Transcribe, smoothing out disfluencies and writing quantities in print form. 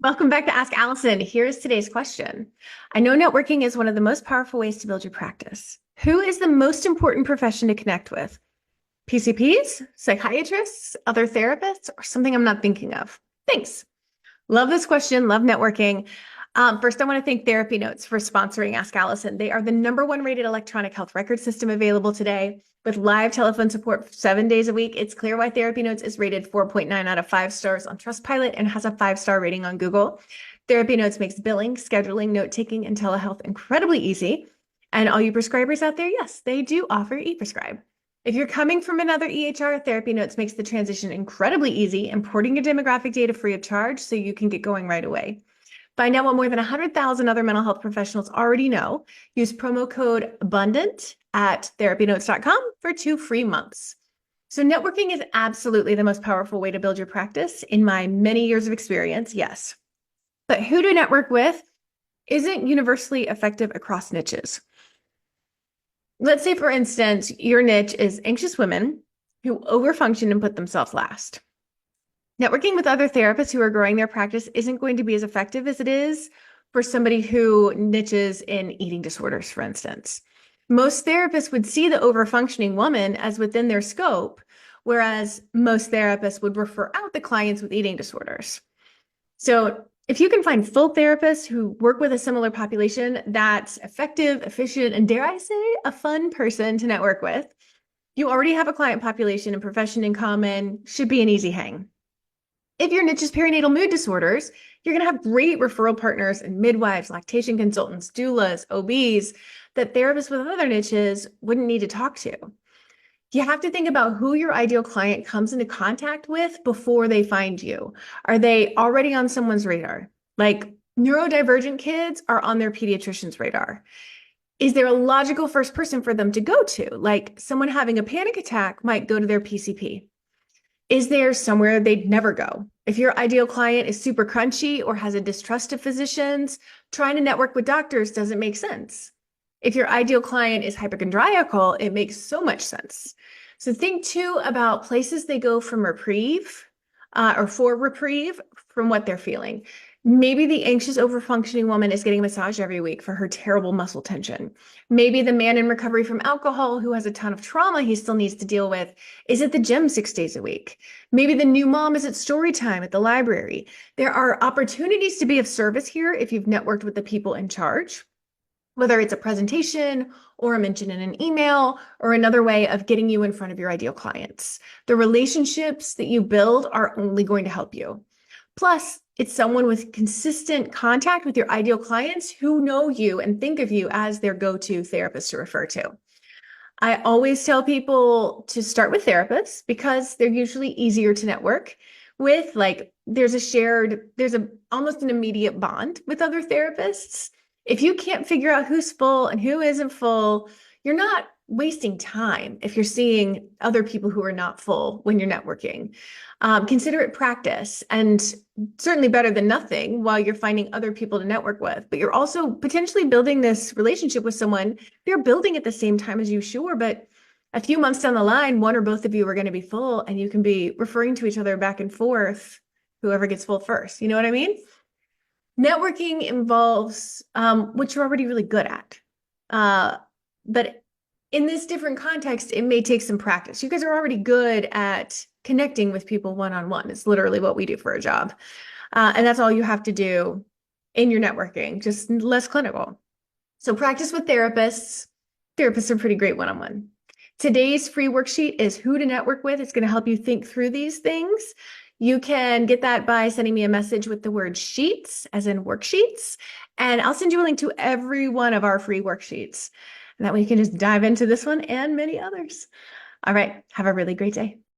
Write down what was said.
Welcome back to Ask Allison. Here's today's question. I know networking is one of the most powerful ways to build your practice. Who is the most important profession to connect with? PCPs, psychiatrists, other therapists, or something I'm not thinking of? Thanks. Love this question. Love networking. First, I want to thank TherapyNotes for sponsoring Ask Allison. They are the #1 rated electronic health record system available today with live telephone support 7 days a week. It's clear why TherapyNotes is rated 4.9 out of 5 stars on Trustpilot and has a 5-star rating on Google. TherapyNotes makes billing, scheduling, note-taking, and telehealth incredibly easy. And all you prescribers out there, yes, they do offer e-prescribe. If you're coming from another EHR, TherapyNotes makes the transition incredibly easy, importing your demographic data free of charge so you can get going right away. Find out what more than 100,000 other mental health professionals already know. Use promo code ABUNDANT at therapynotes.com for 2 free months. So networking is absolutely the most powerful way to build your practice in my many years of experience, yes. But who to network with isn't universally effective across niches. Let's say, for instance, your niche is anxious women who overfunction and put themselves last. Networking with other therapists who are growing their practice isn't going to be as effective as it is for somebody who niches in eating disorders, for instance. Most therapists would see the overfunctioning woman as within their scope, whereas most therapists would refer out the clients with eating disorders. So if you can find full therapists who work with a similar population that's effective, efficient, and dare I say, a fun person to network with, you already have a client population and profession in common, should be an easy hang. If your niche is perinatal mood disorders, you're going to have great referral partners and midwives, lactation consultants, doulas, OBs that therapists with other niches wouldn't need to talk to. You have to think about who your ideal client comes into contact with before they find you. Are they already on someone's radar? Like neurodivergent kids are on their pediatrician's radar. Is there a logical first person for them to go to? Like someone having a panic attack might go to their PCP. Is there somewhere they'd never go? If your ideal client is super crunchy or has a distrust of physicians, trying to network with doctors doesn't make sense. If your ideal client is hypochondriacal, it makes so much sense. So think too about places they go from reprieve or for reprieve from what they're feeling. Maybe the anxious overfunctioning woman is getting a massage every week for her terrible muscle tension. Maybe the man in recovery from alcohol who has a ton of trauma he still needs to deal with is at the gym 6 days a week. Maybe the new mom is at story time at the library. There are opportunities to be of service here if you've networked with the people in charge, whether it's a presentation or a mention in an email or another way of getting you in front of your ideal clients. The relationships that you build are only going to help you. Plus, it's someone with consistent contact with your ideal clients who know you and think of you as their go-to therapist to refer to. I always tell people to start with therapists because they're usually easier to network with. Like there's almost an immediate bond with other therapists. If you can't figure out who's full and who isn't full, you're not wasting time if you're seeing other people who are not full when you're networking. Consider it practice and certainly better than nothing while you're finding other people to network with. But you're also potentially building this relationship with someone they're building at the same time as you, sure, but a few months down the line, one or both of you are going to be full and you can be referring to each other back and forth, whoever gets full first. You know what I mean? Networking involves what you're already really good at. But in this different context, it may take some practice. You guys are already good at connecting with people one-on-one. It's literally what we do for a job. And that's all you have to do in your networking, just less clinical. So practice with therapists. Therapists are pretty great one-on-one. Today's free worksheet is who to network with. It's going to help you think through these things. You can get that by sending me a message with the word sheets, as in worksheets, and I'll send you a link to every one of our free worksheets. And that way you can just dive into this one and many others. All right, have a really great day.